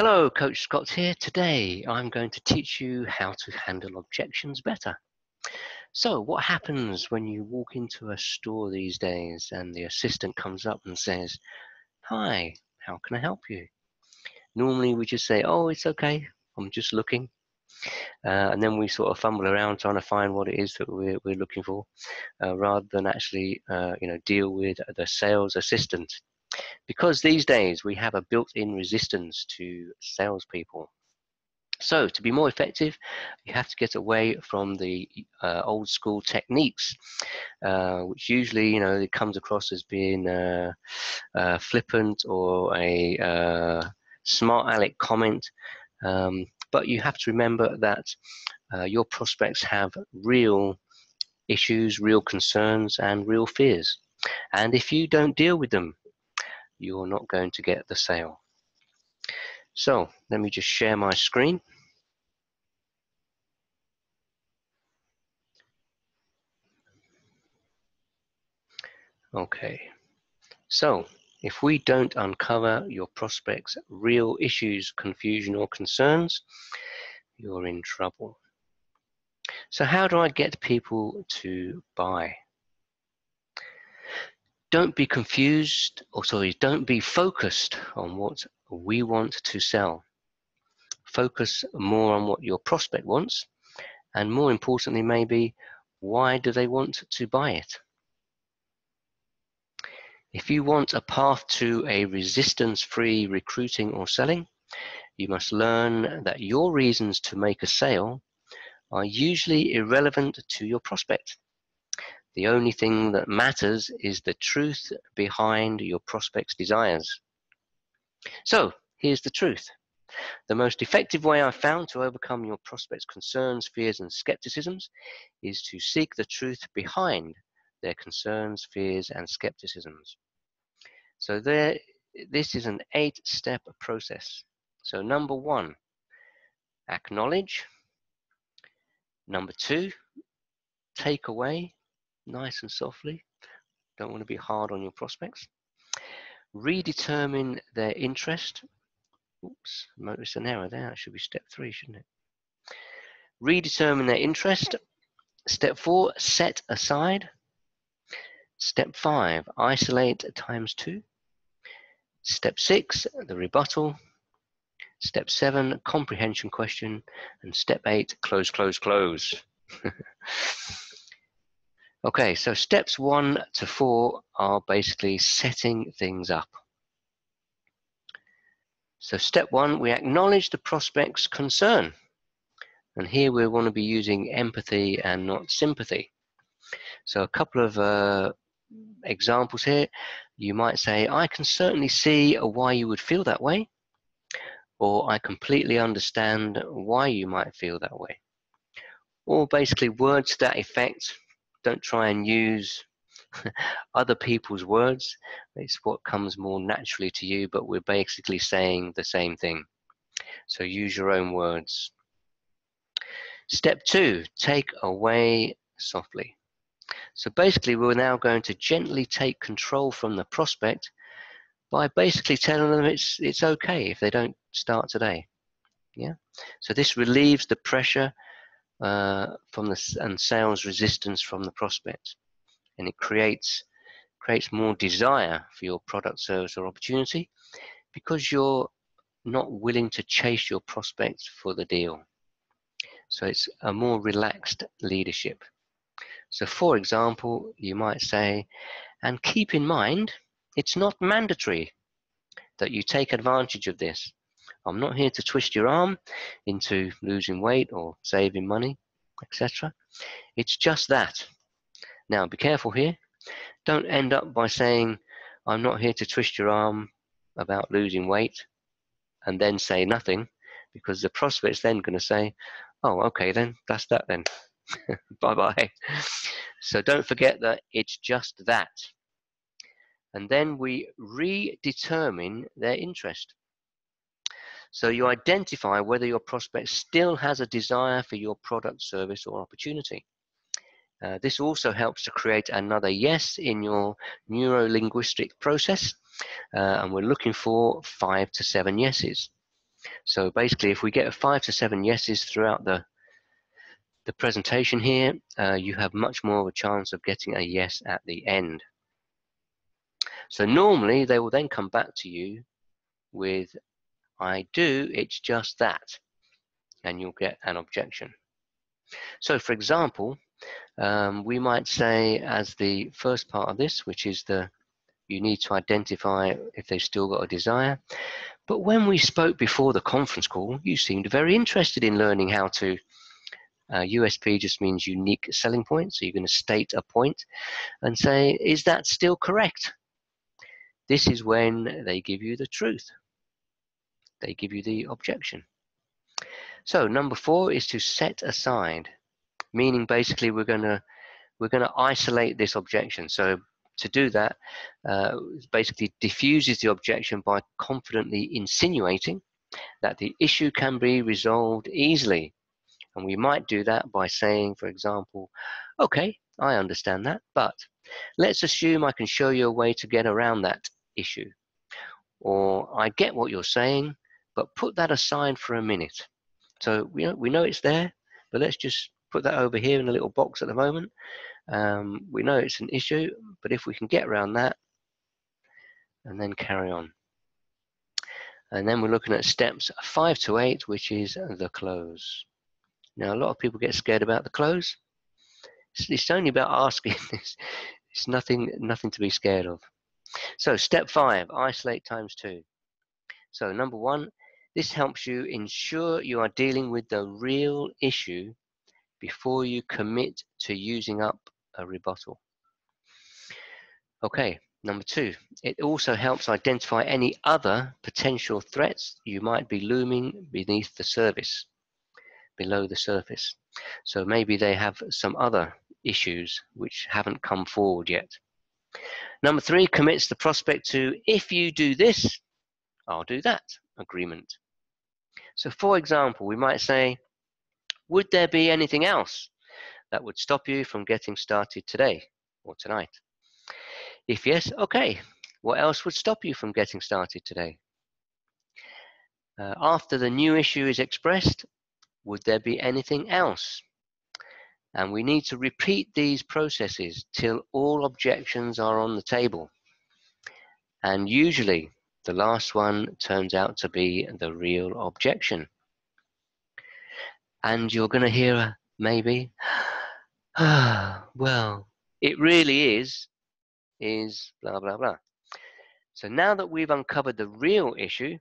Hello, Coach Scott here. Today I'm going to teach you how to handle objections better. So what happens when you walk into a store these days and the assistant comes up and says, "Hi, how can I help you?" Normally we just say, "Oh, it's okay, I'm just looking." And then we sort of fumble around trying to find what it is that we're looking for, rather than actually deal with the sales assistant. Because these days we have a built-in resistance to salespeople. So to be more effective, you have to get away from the old school techniques, which usually, it comes across as being flippant or a smart aleck comment. But you have to remember that your prospects have real issues, real concerns, and real fears. And if you don't deal with them, you're not going to get the sale. So let me just share my screen. Okay, so if we don't uncover your prospects' real issues, confusion, or concerns, you're in trouble. So how do I get people to buy? Don't be confused, don't be focused on what we want to sell. Focus more on what your prospect wants, and more importantly, maybe, why do they want to buy it? If you want a path to a resistance-free recruiting or selling, you must learn that your reasons to make a sale are usually irrelevant to your prospect. The only thing that matters is the truth behind your prospect's desires. So, here's the truth. The most effective way I've found to overcome your prospect's concerns, fears, and skepticisms is to seek the truth behind their concerns, fears, and skepticisms. So this is an 8-step process. So number 1, acknowledge. Number 2, take away, nice and softly. Don't want to be hard on your prospects. Redetermine their interest. Oops, notice an error there. That should be step 3, shouldn't it? Redetermine their interest. Step 4, set aside. Step 5, isolate times 2. Step 6, the rebuttal. Step 7, comprehension question. And step 8, close, close, close. Okay, so steps 1 to 4 are basically setting things up. So step 1, we acknowledge the prospect's concern. And here we want to be using empathy and not sympathy. So a couple of examples here. You might say, "I can certainly see why you would feel that way," or "I completely understand why you might feel that way." Or basically words to that effect. Don't try and use other people's words. It's what comes more naturally to you, but we're basically saying the same thing. So use your own words. Step 2, take away softly. So basically we're now going to gently take control from the prospect by basically telling them it's okay if they don't start today. Yeah. So this relieves the pressure and sales resistance from the prospect, and it creates more desire for your product, service, or opportunity because you're not willing to chase your prospects for the deal. So it's a more relaxed leadership. So for example, you might say, "And keep in mind, it's not mandatory that you take advantage of this. I'm not here to twist your arm into losing weight or saving money, etc. It's just that." Now be careful here. Don't end up by saying, "I'm not here to twist your arm about losing weight," and then say nothing, because the prospect's then going to say, "Oh, okay then, that's that then." Bye-bye. So don't forget that it's just that. And then we redetermine their interest. So you identify whether your prospect still has a desire for your product, service, or opportunity. This also helps to create another yes in your neuro-linguistic process, and we're looking for 5 to 7 yeses. So basically, if we get 5 to 7 yeses throughout the presentation here, you have much more of a chance of getting a yes at the end. So normally they will then come back to you with, I do, it's just that, and you'll get an objection. So for example, we might say as the first part of this, which is you need to identify if they've still got a desire. But when we spoke before the conference call, you seemed very interested in learning how to, USP just means unique selling point. So you're going to state a point and say, is that still correct? This is when they give you the truth. They give you the objection. So number 4 is to set aside, meaning basically we're going to isolate this objection. So to do that, basically diffuses the objection by confidently insinuating that the issue can be resolved easily. And we might do that by saying, for example, okay, I understand that, but let's assume I can show you a way to get around that issue. Or I get what you're saying, but put that aside for a minute. So we know it's there, but let's just put that over here in a little box at the moment. We know it's an issue, but if we can get around that, and then carry on. And then we're looking at steps 5 to 8, which is the close. Now, a lot of people get scared about the close. It's only about asking. It's nothing to be scared of. So step 5, isolate times 2. So number 1, this helps you ensure you are dealing with the real issue before you commit to using up a rebuttal. Okay, number 2, it also helps identify any other potential threats you might be looming beneath the surface, below the surface. So maybe they have some other issues which haven't come forward yet. Number 3, commits the prospect to, if you do this, I'll do that agreement. So for example, we might say, would there be anything else that would stop you from getting started today or tonight? If yes, okay, what else would stop you from getting started today? After the new issue is expressed, would there be anything else? And we need to repeat these processes till all objections are on the table. And usually the last one turns out to be the real objection. And you're going to hear maybe, well, it really is blah, blah, blah. So now that we've uncovered the real issue,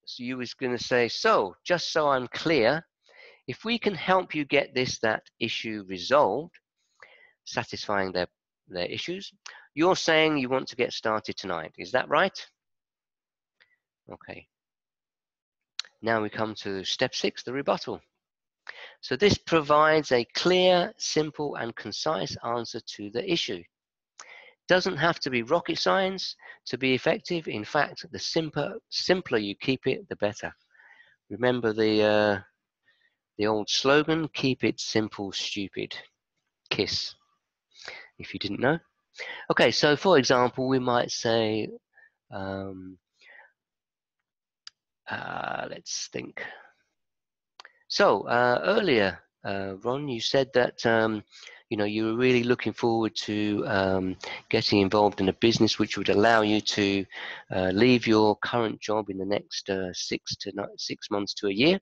so you was going to say, so just so I'm clear, if we can help you get that issue resolved, satisfying their issues, you're saying you want to get started tonight. Is that right? Okay. Now we come to step 6, the rebuttal. So this provides a clear, simple, and concise answer to the issue. Doesn't have to be rocket science to be effective. In fact, the simpler you keep it, the better. Remember the old slogan, keep it simple, stupid. KISS, if you didn't know. Okay, so for example, we might say, let's think. So earlier, Ron, you said that you were really looking forward to getting involved in a business which would allow you to leave your current job in the next 6 months to a year.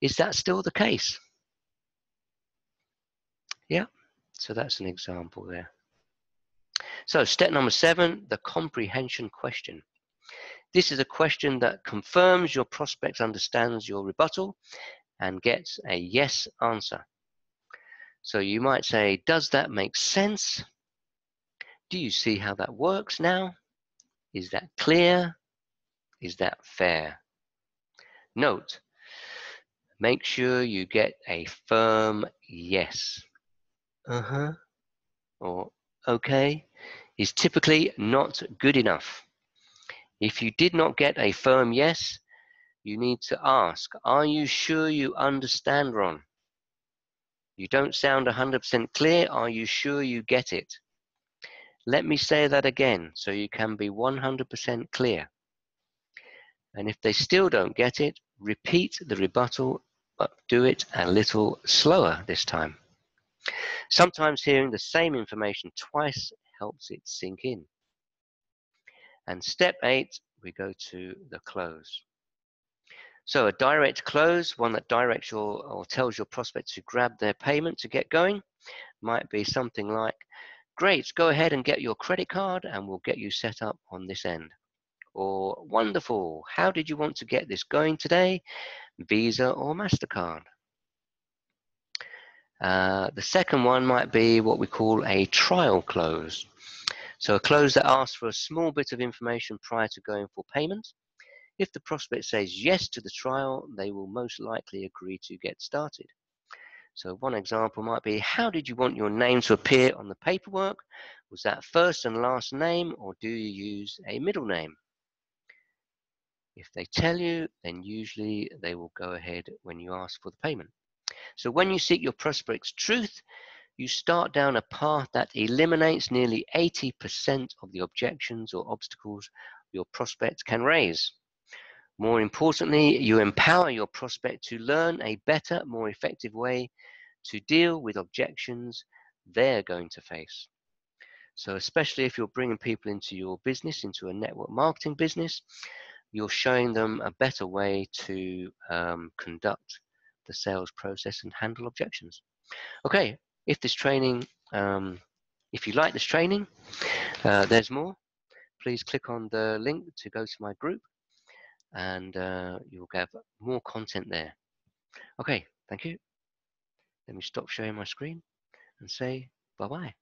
Is that still the case? Yeah, so that's an example there. So step number 7, the comprehension question. This is a question that confirms your prospect understands your rebuttal and gets a yes answer. So you might say, does that make sense? Do you see how that works now? Is that clear? Is that fair? Note, make sure you get a firm yes. Uh-huh. Or okay is typically not good enough. If you did not get a firm yes, you need to ask, are you sure you understand, Ron? You don't sound 100% clear. Are you sure you get it? Let me say that again so you can be 100% clear. And if they still don't get it, repeat the rebuttal, but do it a little slower this time. Sometimes hearing the same information twice helps it sink in. And step 8, we go to the close. So a direct close, one that directs or tells your prospect to grab their payment to get going, might be something like, great, go ahead and get your credit card and we'll get you set up on this end. Or, wonderful, how did you want to get this going today? Visa or MasterCard? The second one might be what we call a trial close. So a close that asks for a small bit of information prior to going for payment. If the prospect says yes to the trial, they will most likely agree to get started. So one example might be, how did you want your name to appear on the paperwork? Was that first and last name, or do you use a middle name? If they tell you, then usually they will go ahead when you ask for the payment. So when you seek your prospect's truth, you start down a path that eliminates nearly 80% of the objections or obstacles your prospect can raise. More importantly, you empower your prospect to learn a better, more effective way to deal with objections they're going to face. So especially if you're bringing people into your business, into a network marketing business, you're showing them a better way to conduct the sales process and handle objections. Okay, if this training, if you like this training, there's more. Please click on the link to go to my group, and you'll get more content there. Okay, thank you. Let me stop sharing my screen and say bye-bye.